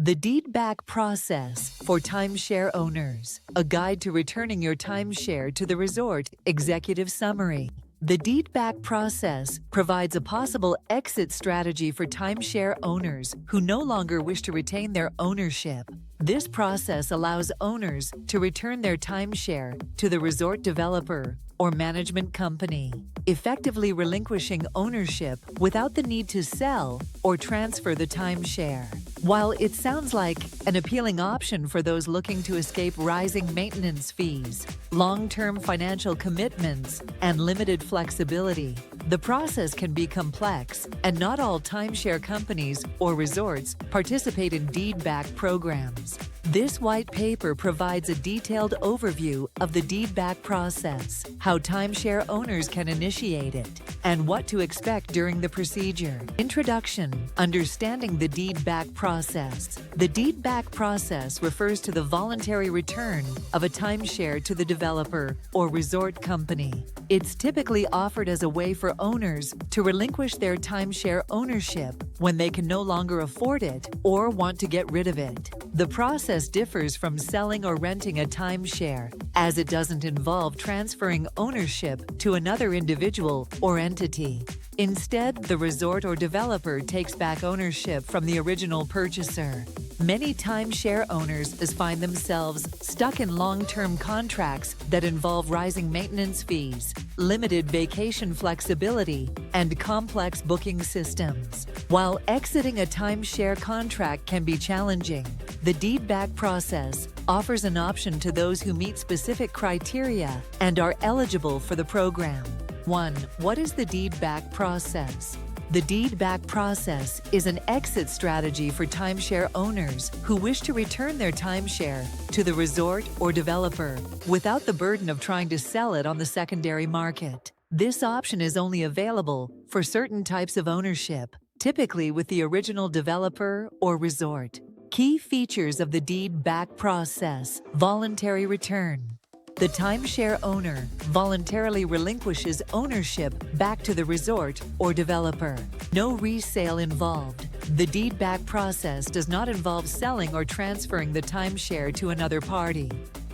The Deed Back Process for Timeshare Owners, a guide to returning your timeshare to the resort. Executive Summary. The Deed Back Process provides a possible exit strategy for timeshare owners who no longer wish to retain their ownership. This process allows owners to return their timeshare to the resort developer or management company, effectively relinquishing ownership without the need to sell or transfer the timeshare. While it sounds like an appealing option for those looking to escape rising maintenance fees, long-term financial commitments, and limited flexibility, the process can be complex, and not all timeshare companies or resorts participate in deed-back programs. This white paper provides a detailed overview of the deed-back process, how timeshare owners can initiate it, and what to expect during the procedure. Introduction: Understanding the deed-back process. The deed-back process refers to the voluntary return of a timeshare to the developer or resort company. It's typically offered as a way for owners to relinquish their timeshare ownership when they can no longer afford it or want to get rid of it. The process differs from selling or renting a timeshare, as it doesn't involve transferring ownership to another individual or entity. Instead, the resort or developer takes back ownership from the original purchaser. Many timeshare owners find themselves stuck in long-term contracts that involve rising maintenance fees, limited vacation flexibility, and complex booking systems. While exiting a timeshare contract can be challenging, the deed-back process offers an option to those who meet specific criteria and are eligible for the program. 1. What is the deed-back process? The deed-back process is an exit strategy for timeshare owners who wish to return their timeshare to the resort or developer without the burden of trying to sell it on the secondary market. This option is only available for certain types of ownership, typically with the original developer or resort. Key features of the deed-back process: voluntary return. The timeshare owner voluntarily relinquishes ownership back to the resort or developer. No resale involved. The deed-back process does not involve selling or transferring the timeshare to another party.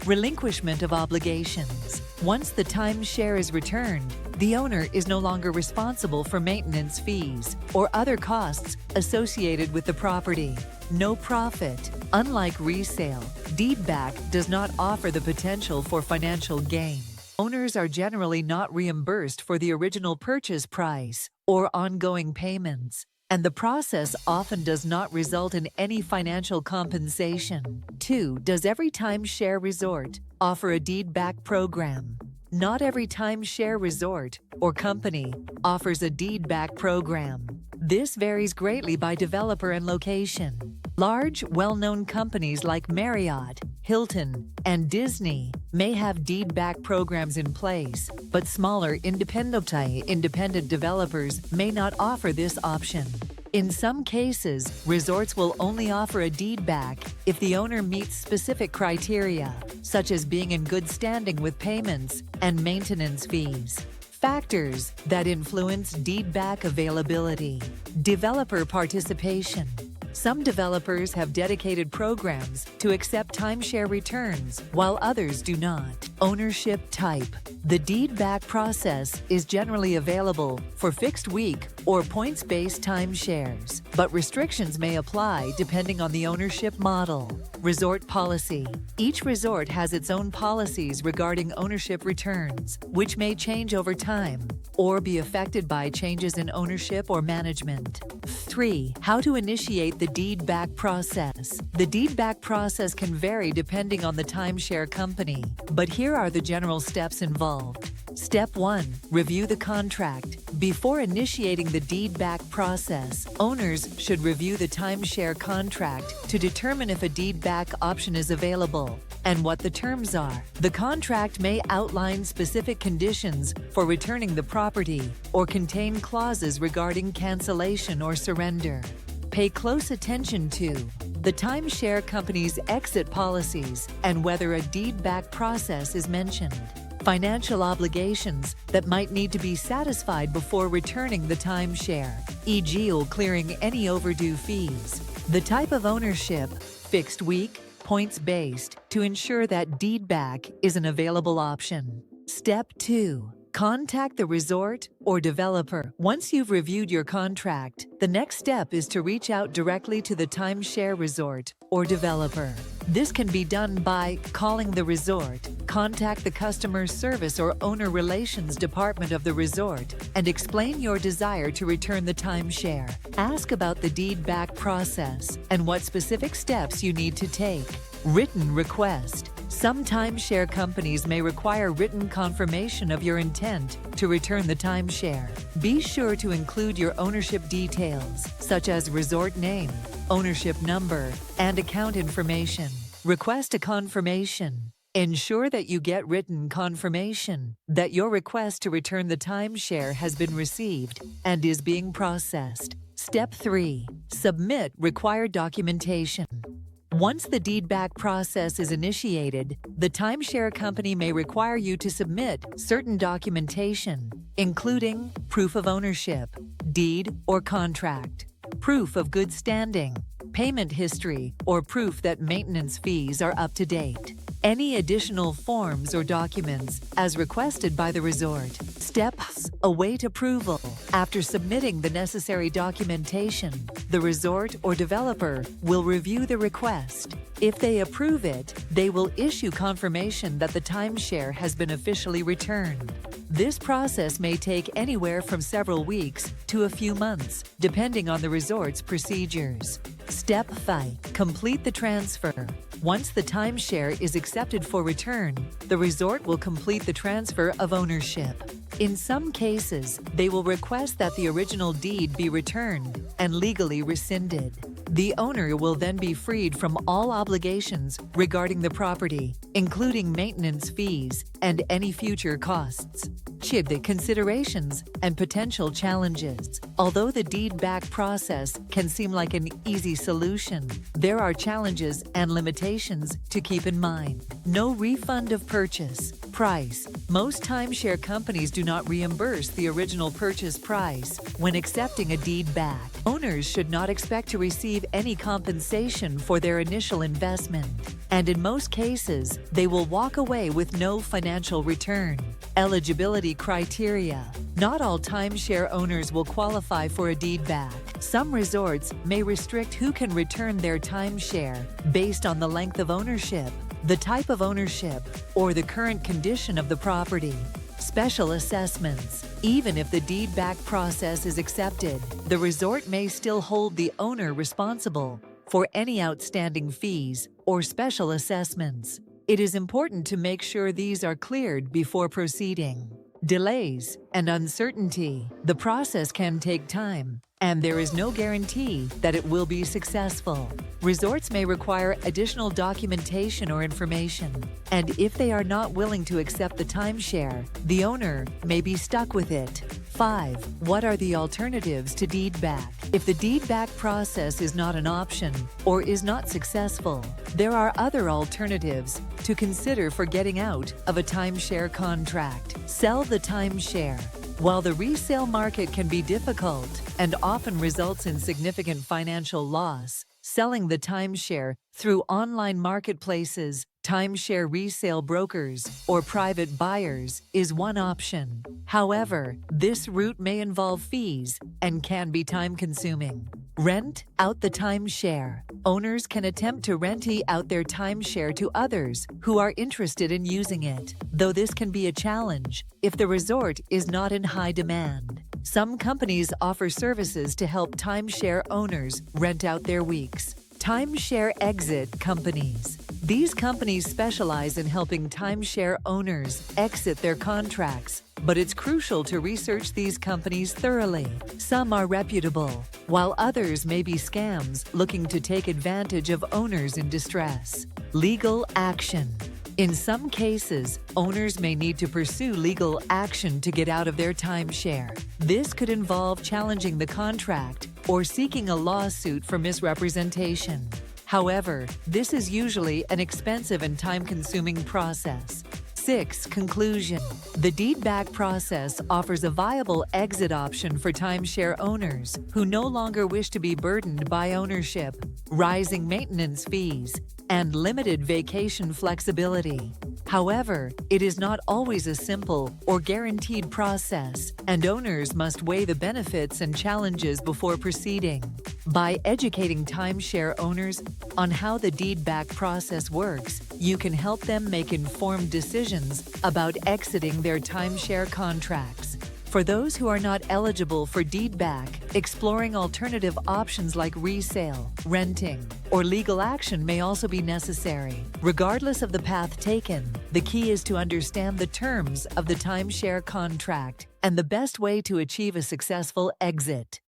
Relinquishment of obligations. Once the timeshare is returned, the owner is no longer responsible for maintenance fees or other costs associated with the property. No profit. Unlike resale, deed-back does not offer the potential for financial gain. Owners are generally not reimbursed for the original purchase price or ongoing payments, and the process often does not result in any financial compensation. 2. Does every timeshare resort offer a deed-back program? Not every timeshare resort or company offers a deed-back program. This varies greatly by developer and location. Large, well-known companies like Marriott, Hilton, and Disney may have deed-back programs in place, but smaller independent developers may not offer this option. In some cases, resorts will only offer a deed-back if the owner meets specific criteria, such as being in good standing with payments and maintenance fees. Factors that influence deed-back availability. Developer participation. Some developers have dedicated programs to accept timeshare returns, while others do not. Ownership type. The deed-back process is generally available for fixed-week or points-based timeshares, but restrictions may apply depending on the ownership model. Resort policy. Each resort has its own policies regarding ownership returns, which may change over time or be affected by changes in ownership or management. 3. How to initiate the deed-back process. The deed-back process can vary depending on the timeshare company, but here are the general steps involved. Step 1. Review the contract. Before initiating the deed-back process, owners should review the timeshare contract to determine if a deed-back option is available and what the terms are. The contract may outline specific conditions for returning the property or contain clauses regarding cancellation or surrender. Pay close attention to the timeshare company's exit policies and whether a deed-back process is mentioned. Financial obligations that might need to be satisfied before returning the timeshare, e.g. clearing any overdue fees. The type of ownership, fixed week, points-based, to ensure that deed back is an available option. Step 2. Contact the resort or developer. Once you've reviewed your contract, the next step is to reach out directly to the timeshare resort or developer. This can be done by calling the resort, contact the customer service or owner relations department of the resort, and explain your desire to return the timeshare. Ask about the deed back process and what specific steps you need to take. Written request. Some timeshare companies may require written confirmation of your intent to return the timeshare. Be sure to include your ownership details, such as resort name, ownership number, and account information. Request a confirmation. Ensure that you get written confirmation that your request to return the timeshare has been received and is being processed. Step 3. Submit required documentation. Once the deed back process is initiated, the timeshare company may require you to submit certain documentation, including proof of ownership, deed or contract, proof of good standing, payment history, or proof that maintenance fees are up to date. Any additional forms or documents as requested by the resort. Steps await approval. After submitting the necessary documentation, the resort or developer will review the request. If they approve it, they will issue confirmation that the timeshare has been officially returned. This process may take anywhere from several weeks to a few months, depending on the resort's procedures. Step 5. Complete the transfer. Once the timeshare is accepted for return, the resort will complete the transfer of ownership. In some cases, they will request that the original deed be returned and legally rescinded. The owner will then be freed from all obligations regarding the property, including maintenance fees and any future costs. The considerations and potential challenges. Although the deed back process can seem like an easy solution, there are challenges and limitations to keep in mind. No refund of purchase price. Most timeshare companies do not reimburse the original purchase price when accepting a deed back. Owners should not expect to receive any compensation for their initial investment, and in most cases, they will walk away with no financial return. Eligibility criteria. Not all timeshare owners will qualify for a deed back. Some resorts may restrict who can return their timeshare based on the length of ownership, the type of ownership, or the current condition of the property. Special assessments. Even if the deed back process is accepted, the resort may still hold the owner responsible for any outstanding fees or special assessments. It is important to make sure these are cleared before proceeding. Delays and uncertainty. The process can take time, and there is no guarantee that it will be successful. Resorts may require additional documentation or information, and if they are not willing to accept the timeshare, the owner may be stuck with it. 5. What are the alternatives to deed back? If the deed back process is not an option or is not successful, there are other alternatives to consider for getting out of a timeshare contract. Sell the timeshare. While the resale market can be difficult and often results in significant financial loss, selling the timeshare through online marketplaces, timeshare resale brokers, or private buyers is one option. However, this route may involve fees and can be time-consuming. Rent out the timeshare. Owners can attempt to rent out their timeshare to others who are interested in using it, though this can be a challenge if the resort is not in high demand. Some companies offer services to help timeshare owners rent out their weeks. Timeshare exit companies. These companies specialize in helping timeshare owners exit their contracts, but it's crucial to research these companies thoroughly. Some are reputable, while others may be scams looking to take advantage of owners in distress. Legal action. In some cases, owners may need to pursue legal action to get out of their timeshare. This could involve challenging the contract or seeking a lawsuit for misrepresentation. However, this is usually an expensive and time-consuming process. 6. Conclusion. The deed-back process offers a viable exit option for timeshare owners who no longer wish to be burdened by ownership, rising maintenance fees, and limited vacation flexibility. However, it is not always a simple or guaranteed process, and owners must weigh the benefits and challenges before proceeding. By educating timeshare owners on how the deed-back process works, you can help them make informed decisions about exiting their timeshare contracts. For those who are not eligible for deed-back, exploring alternative options like resale, renting, or legal action may also be necessary. Regardless of the path taken, the key is to understand the terms of the timeshare contract and the best way to achieve a successful exit.